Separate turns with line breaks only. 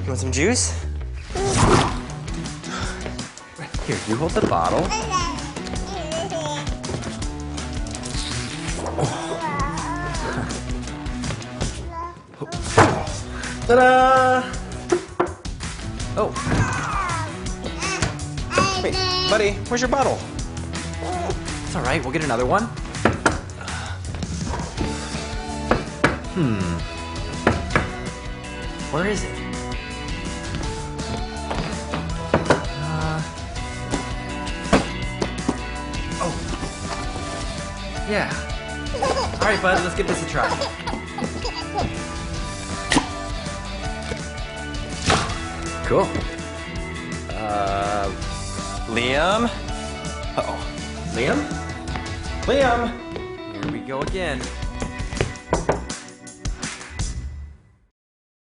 You want some juice? Here, you hold the bottle. Ta-da! Oh. Wait, buddy, where's your bottle? It's all right, we'll get another one. Where is it? Oh. Yeah. All right, bud, let's give this a try. Cool. Liam? Uh-oh. Liam? Liam! Here we go again.